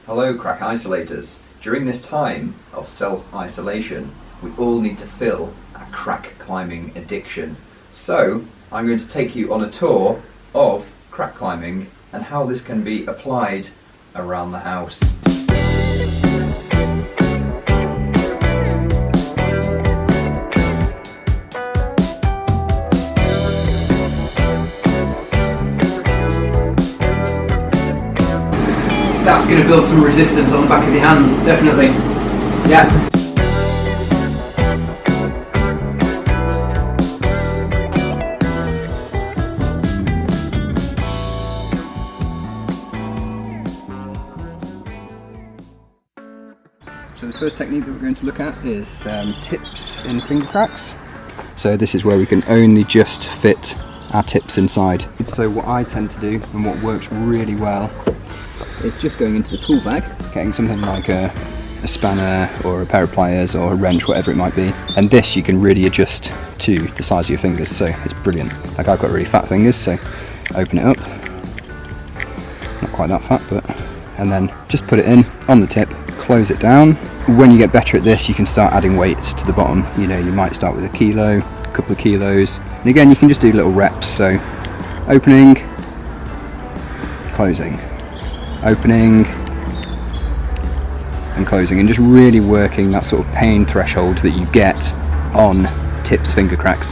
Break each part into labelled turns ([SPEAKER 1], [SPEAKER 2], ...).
[SPEAKER 1] Hello crack isolators. During this time of self-isolation, we all need to fill our crack climbing addiction. So I'm going to take you on a tour of crack climbing and how this can be applied around the house.
[SPEAKER 2] That's going to build some resistance on the back of your hand, definitely. Yeah.
[SPEAKER 3] So the first technique that we're going to look at is tips in finger cracks. So this is where we can only just fit our tips inside. So what I tend to do and what works really well is just going into the tool bag, getting something like a spanner or a pair of pliers or a wrench, whatever it might be, and this you can really adjust to the size of your fingers, so it's brilliant. Like I've got really fat fingers, so open it up, not quite that fat, but, and then just put it in on the tip, close it down. When you get better at this, you can start adding weights to the bottom. You know, you might start with a kilo, a couple of kilos, and again you can just do little reps, so opening, closing, opening and closing, and just really working that sort of pain threshold that you get on tips finger cracks.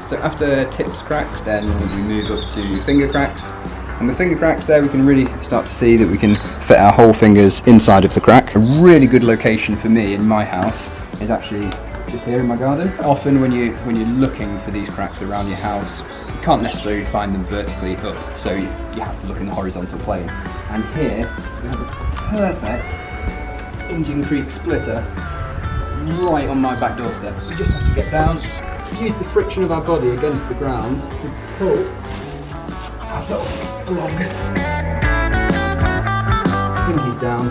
[SPEAKER 3] So after tips cracks, then we move up to finger cracks, and with finger cracks there we can really start to see that we can fit our whole fingers inside of the crack. A really good location for me in my house is actually just here in my garden. Often when you're looking for these cracks around your house, you can't necessarily find them vertically up, so you have to look in the horizontal plane. And here we have a perfect Indian Creek splitter right on my back doorstep. We just have to get down, use the friction of our body against the ground to pull ourselves along. Pinkies down,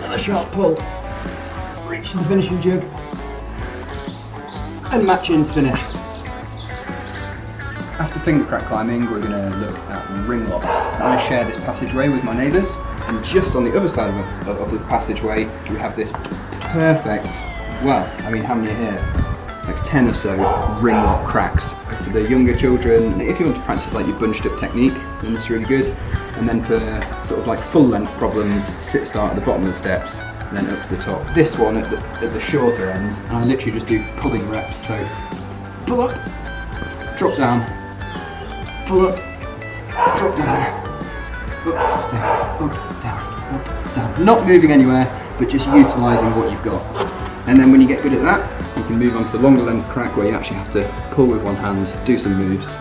[SPEAKER 3] and a sharp pull. Reach to the finishing jug, and matching finish. After finger crack climbing, we're going to look at ring locks. I'm going to share this passageway with my neighbours, and just on the other side of the passageway we have this perfect, well, I mean, how many are here? Like 10 or so ring lock cracks. For the younger children, if you want to practice like your bunched up technique, then it's really good. And then for sort of like full length problems, sit start at the bottom of the steps, and then up to the top. This one at the shorter end, I literally just do pulling reps, so pull up, drop down, pull up, drop down, up, down, up, down, up, down. Not moving anywhere, but just utilising what you've got. And then when you get good at that, you can move on to the longer length crack where you actually have to pull with one hand, do some moves,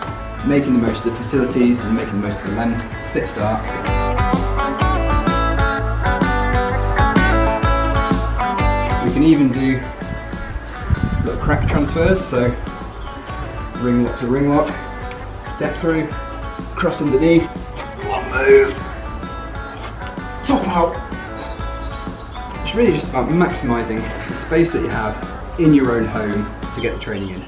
[SPEAKER 3] making the most of the facilities and making the most of the length. Sit start. We can even do little crack transfers, so ring lock to ring lock, step through, cross underneath, one move, top out. It's really just about maximising the space that you have in your own home to get the training in.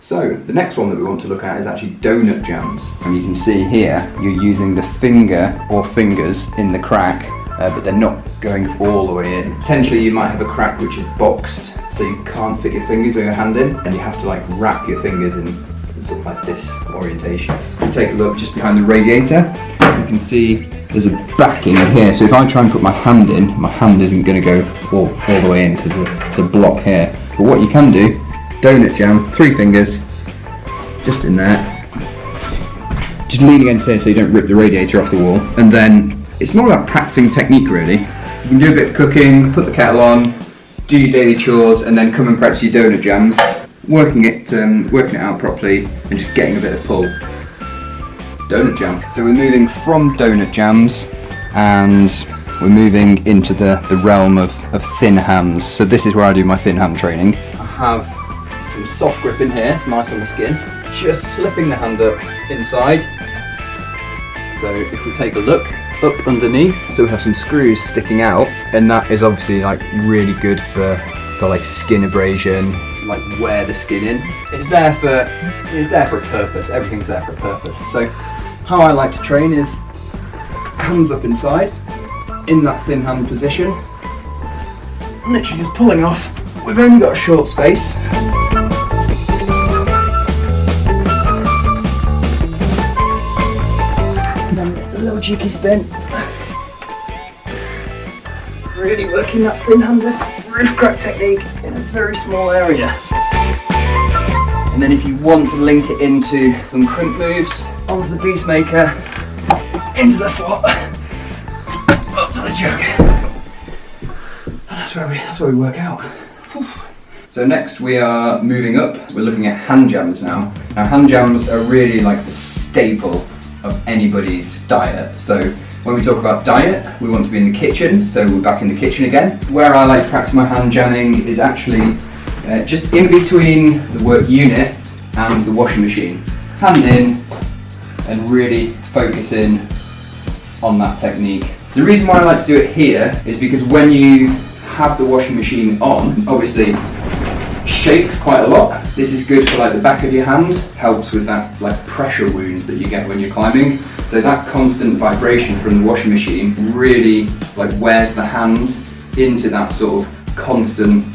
[SPEAKER 3] So the next one that we want to look at is actually donut jams, and you can see here you're using the finger or fingers in the crack, but they're not going all the way in. Potentially you might have a crack which is boxed, so you can't fit your fingers or your hand in, and you have to like wrap your fingers in sort of like this orientation. If you take a look just behind the radiator, you can see there's a backing in here, so if I try and put my hand in, my hand isn't going to go all the way in because there's a block here. But what you can do, donut jam, 3 fingers, just in there, just lean against here so you don't rip the radiator off the wall, and then it's more about practicing technique really. You can do a bit of cooking, put the kettle on, do your daily chores, and then come and practice your donut jams, working it out properly and just getting a bit of pull. Donut jam. So we're moving from donut jams and we're moving into the realm of thin hands. So this is where I do my thin hand training. I have some soft grip in here, it's nice on the skin. Just slipping the hand up inside. So if we take a look, up underneath, so we have some screws sticking out, and that is obviously like really good for like skin abrasion, like wear the skin in. It's there for a purpose, everything's there for a purpose. So how I like to train is hands up inside, in that thin hand position. Literally just pulling off. We've only got a short space. And then a little cheeky spin. Really working that thin-handed roof crack technique in a very small area. And then if you want to link it into some crimp moves, onto the Beastmaker, into the slot, up to the jug. And that's where we work out. So next we are moving up. We're looking at hand jams now. Now hand jams are really like the staple of anybody's diet. So when we talk about diet, we want to be in the kitchen, so we're back in the kitchen again. Where I like to practice my hand jamming is actually just in between the work unit and the washing machine. Hand in and really focus in on that technique. The reason why I like to do it here is because when you have the washing machine on, obviously shakes quite a lot. This is good for like the back of your hand, helps with that like pressure wound that you get when you're climbing. So that constant vibration from the washing machine really like wears the hand into that sort of constant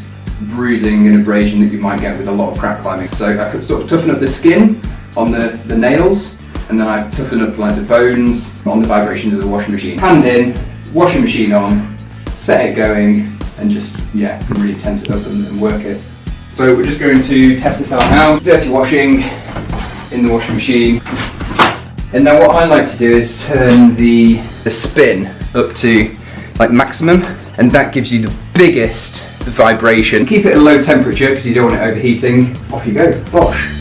[SPEAKER 3] bruising and abrasion that you might get with a lot of crack climbing. So I could sort of toughen up the skin on the nails, and then I toughen up like the bones on the vibrations of the washing machine. Hand in, washing machine on, set it going, and just, yeah, really tense it up and work it. So we're just going to test this out now. Dirty washing in the washing machine. And now what I like to do is turn the spin up to like maximum, and that gives you the biggest vibration. Keep it at a low temperature because you don't want it overheating. Off you go, bosh.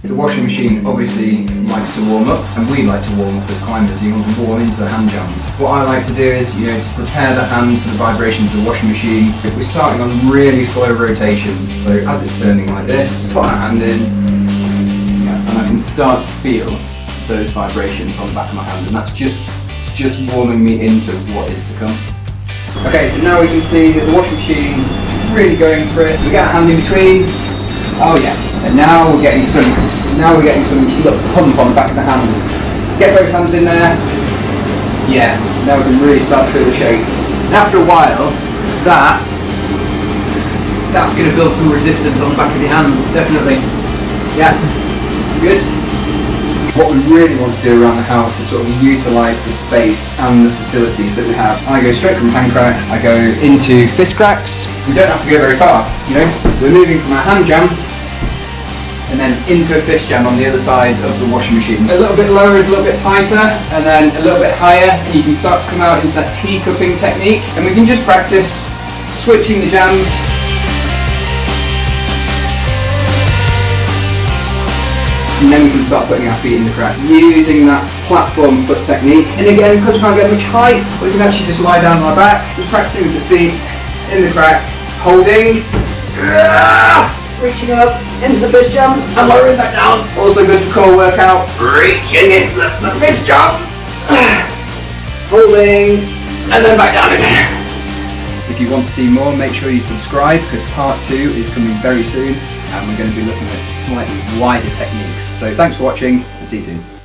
[SPEAKER 3] The washing machine obviously likes to warm up, and we like to warm up as climbers. You want to warm into the hand jams. What I like to do is, to prepare the hand for the vibrations of the washing machine. If we're starting on really slow rotations, so as it's turning like this, put our hand in, and I can start to feel those vibrations on the back of my hand, and that's just warming me into what is to come. Okay, so now we can see that the washing machine is really going for it. We get our hand in between. Oh yeah, and now we're getting some little pump on the back of the hands. Get both hands in there. Yeah, now we can really start to feel the shake. And after a while, that's going to build some resistance on the back of your hand, definitely. Yeah, good. What we really want to do around the house is sort of utilise the space and the facilities that we have. I go straight from hand cracks, I go into fist cracks. We don't have to go very far, We're moving from our hand jam and then into a fist jam on the other side of the washing machine. A little bit lower is a little bit tighter, and then a little bit higher, and you can start to come out into that teacupping technique. And we can just practice switching the jams. And then we can start putting our feet in the crack, using that platform foot technique. And again, because we can't get much height, we can actually just lie down on our back, just practicing with the feet in the crack, holding, reaching up into the fist jumps and lowering back down. Also good for core workout, reaching into the fist jump, holding, and then back down again. If you want to see more, make sure you subscribe, because part 2 is coming very soon, and we're going to be looking at slightly wider techniques. So thanks for watching, and see you soon.